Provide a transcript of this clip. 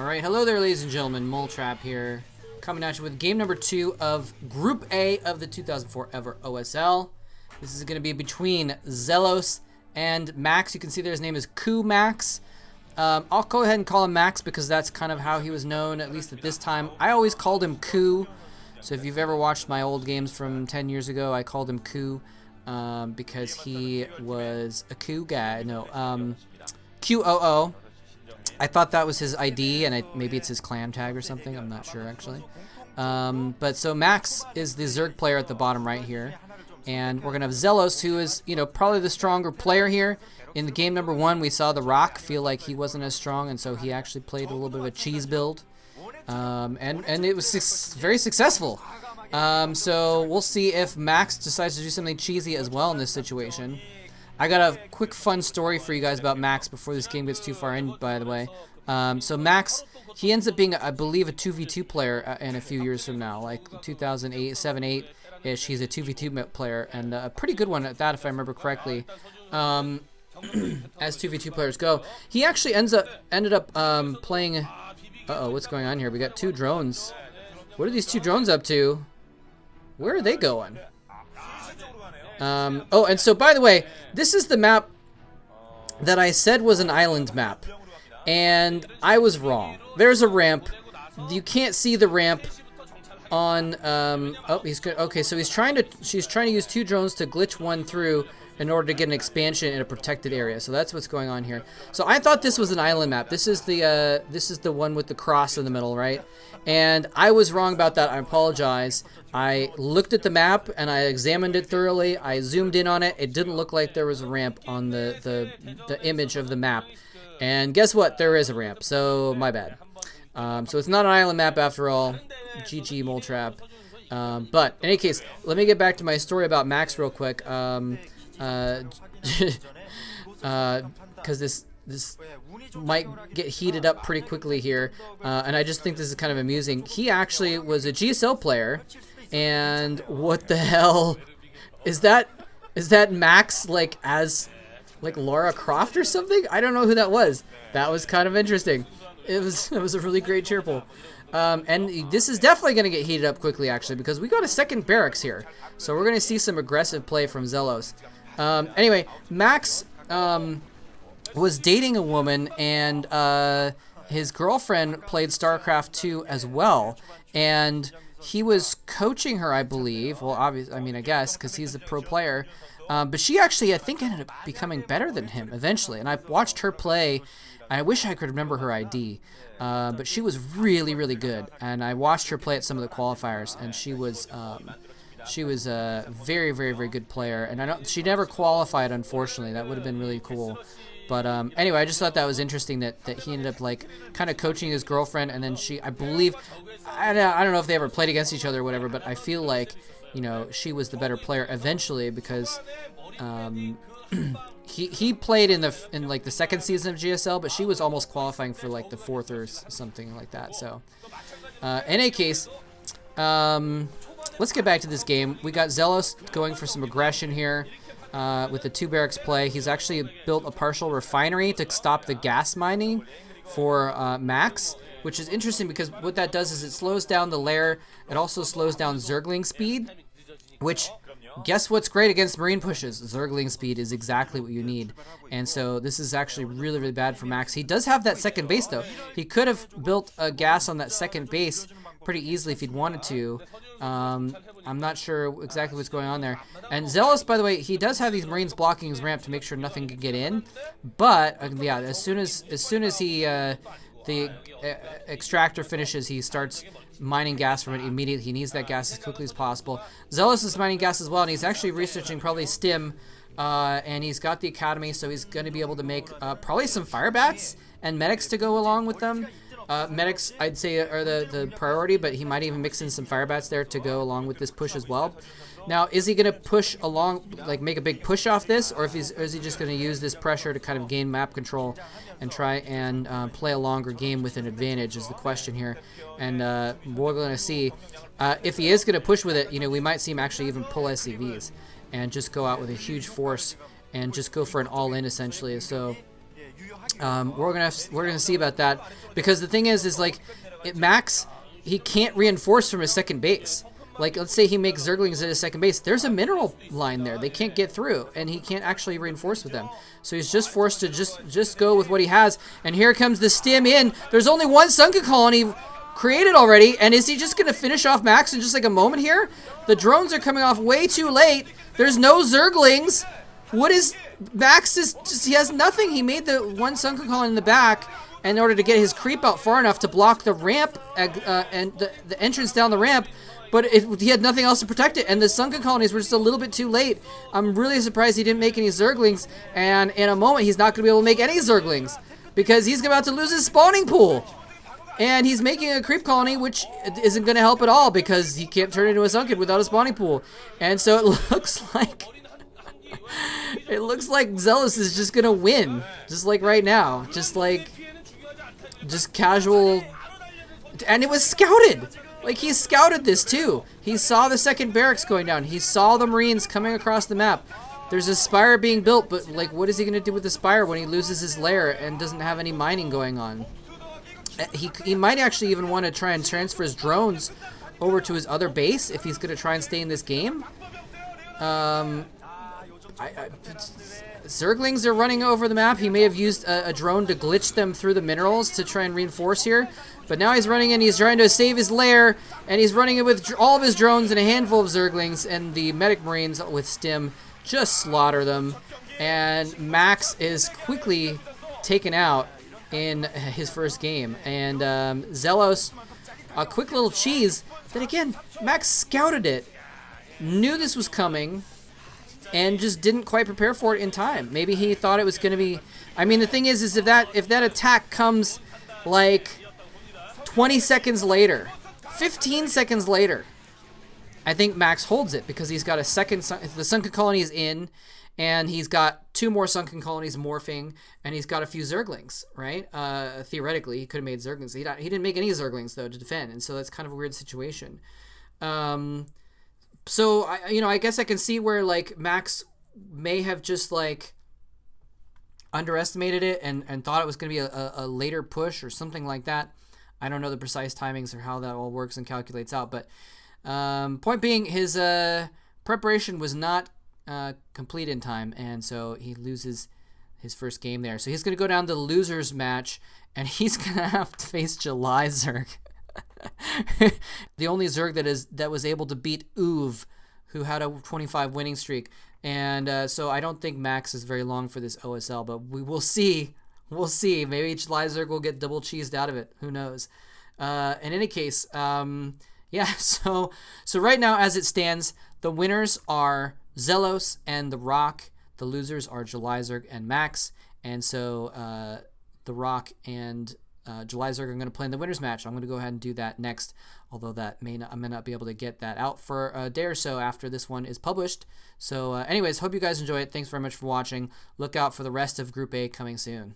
Alright, hello there ladies and gentlemen, Moletrap here, coming at you with game number 2 of Group A of the 2004 Ever OSL. This is going to be between Xellos and Max. You can see there his name is Ku Max. I'll go ahead and call him Max because that's kind of how he was known, at least at this time. I always called him Ku, so if you've ever watched my old games from 10 years ago, I called him Ku because he was a Ku guy. No, QOO. I thought that was his ID, and maybe it's his clan tag or something. I'm not sure, actually. But so Max is the Zerg player at the bottom right here. And we're going to have Xellos, who is, you know, probably the stronger player here. In the game number 1, we saw The Rock feel like he wasn't as strong, and so he actually played a little bit of a cheese build. And it was very successful. So we'll see if Max decides to do something cheesy as well in this situation. I got a quick fun story for you guys about Max before this game gets too far in, by the way. So Max, he ends up being, I believe, a 2v2 player in a few years from now, like 2008, 7, 8-ish. He's a 2v2 player, and a pretty good one at that, if I remember correctly. As 2v2 players go, he actually ended up playing. Uh-oh, what's going on here? We got 2 drones. What are these 2 drones up to? Where are they going? Oh, and so, by the way, this is the map that I said was an island map, and I was wrong. There's a ramp. You can't see the ramp on, oh, he's good. Okay, so she's trying to use 2 drones to glitch one through in order to get an expansion in a protected area. So that's what's going on here. So I thought this was an island map. This is the one with the cross in the middle, right? And I was wrong about that. I apologize. I looked at the map and I examined it thoroughly. I zoomed in on it. It didn't look like there was a ramp on the image of the map. And guess what? There is a ramp. So my bad. So it's not an island map after all. GG Moletrap. But in any case, let me get back to my story about Max real quick. Because this might get heated up pretty quickly here, and I just think this is kind of amusing. He actually was a GSL player, and what the hell is that? Is that Max like Lara Croft or something? I don't know who that was. That was kind of interesting. It was a really great cheerful. And this is definitely going to get heated up quickly, actually, because we got a second barracks here, so we're going to see some aggressive play from Xellos. Anyway, Max was dating a woman, and his girlfriend played StarCraft 2 as well, and he was coaching her, I believe. Well, obviously, I mean, I guess, because he's a pro player. But she actually, I think, ended up becoming better than him eventually, and I watched her play. I wish I could remember her ID, but she was really, really good, and I watched her play at some of the qualifiers, and she was a very, very, very good player, and she never qualified, unfortunately. That would have been really cool. But anyway, I just thought that was interesting that he ended up like kind of coaching his girlfriend, and then I believe, I don't know if they ever played against each other or whatever, but I feel like, you know, she was the better player eventually because he played in like the 2nd season of GSL, but she was almost qualifying for like the 4th or something like that. So in any case, let's get back to this game. We got Xellos going for some aggression here. With the 2 barracks play. He's actually built a partial refinery to stop the gas mining for Max, which is interesting because what that does is it slows down the lair. It also slows down Zergling speed, which, guess what's great against marine pushes? Zergling speed is exactly what you need. And so this is actually really, really bad for Max. He does have that second base, though. He could have built a gas on that second base pretty easily if he'd wanted to. I'm not sure exactly what's going on there. And Xellos, by the way, he does have these Marines blocking his ramp to make sure nothing can get in. But yeah, as soon as he the extractor finishes, he starts mining gas from it immediately. He needs that gas as quickly as possible. Xellos is mining gas as well, and he's actually researching probably stim. And he's got the academy, so he's going to be able to make probably some fire bats and medics to go along with them. Medics, I'd say, are the priority, but he might even mix in some fire bats there to go along with this push as well. Now, is he going to push along, like make a big push off this, or is he just going to use this pressure to kind of gain map control and try and play a longer game with an advantage is the question here. And we're going to see. If he is going to push with it, you know, we might see him actually even pull SCVs and just go out with a huge force and just go for an all-in essentially. So We're gonna see about that, because the thing is like Max, he can't reinforce from his second base. Like, let's say he makes Zerglings at his second base. There's a mineral line there. They can't get through, and he can't actually reinforce with them. So he's just forced to just go with what he has. And here comes the stim in. There's only one sunken colony created already, and is he just going to finish off Max in just like a moment here? The drones are coming off way too late. There's no Zerglings. What is... Max is just... He has nothing. He made the one sunken colony in the back in order to get his creep out far enough to block the ramp and the entrance down the ramp. But he had nothing else to protect it, and the sunken colonies were just a little bit too late. I'm really surprised he didn't make any Zerglings, and in a moment he's not going to be able to make any Zerglings because he's about to lose his spawning pool. And he's making a creep colony, which isn't going to help at all because he can't turn into a sunken without a spawning pool. And so it looks like Xellos is just going to win, just like right now, just casual. And it was scouted. Like, he scouted this too. He saw the second barracks going down. He saw the Marines coming across the map. There's a spire being built, but like, what is he gonna do with the spire when he loses his lair and doesn't have any mining going on? He might actually even want to try and transfer his drones over to his other base if he's gonna try and stay in this game. Zerglings are running over the map. He may have used a drone to glitch them through the minerals to try and reinforce here. But now he's running in, he's trying to save his lair, and he's running it with all of his drones and a handful of Zerglings, and the medic Marines with stim just slaughter them. And Max is quickly taken out in his first game. And Xellos, a quick little cheese, that again, Max scouted it, knew this was coming, and just didn't quite prepare for it in time. Maybe he thought it was going to be... I mean, the thing is if that attack comes like 20 seconds later, 15 seconds later, I think Max holds it because he's got a second... The sunken colony is in, and he's got 2 more sunken colonies morphing, and he's got a few Zerglings, right? Theoretically, he could have made Zerglings. He didn't make any Zerglings, though, to defend, and so that's kind of a weird situation. So, I guess I can see where, like, Max may have just, like, underestimated it and thought it was going to be a later push or something like that. I don't know the precise timings or how that all works and calculates out. But point being, his preparation was not complete in time, and so he loses his first game there. So he's going to go down to the losers match, and he's going to have to face Julyzerg. The only Zerg that was able to beat Uv, who had a 25 winning streak. And so I don't think Max is very long for this OSL, but we will see. We'll see. Maybe Julyzerg will get double cheesed out of it. Who knows? In any case, yeah. So right now, as it stands, the winners are Xellos and The Rock. The losers are Julyzerg and Max. And so The Rock and Julyzerg are going to play in the winners match. I'm going to go ahead and do that next, although I may not be able to get that out for a day or so after this one is published. So anyways, hope you guys enjoy it. Thanks very much for watching. Look out for the rest of Group A coming soon.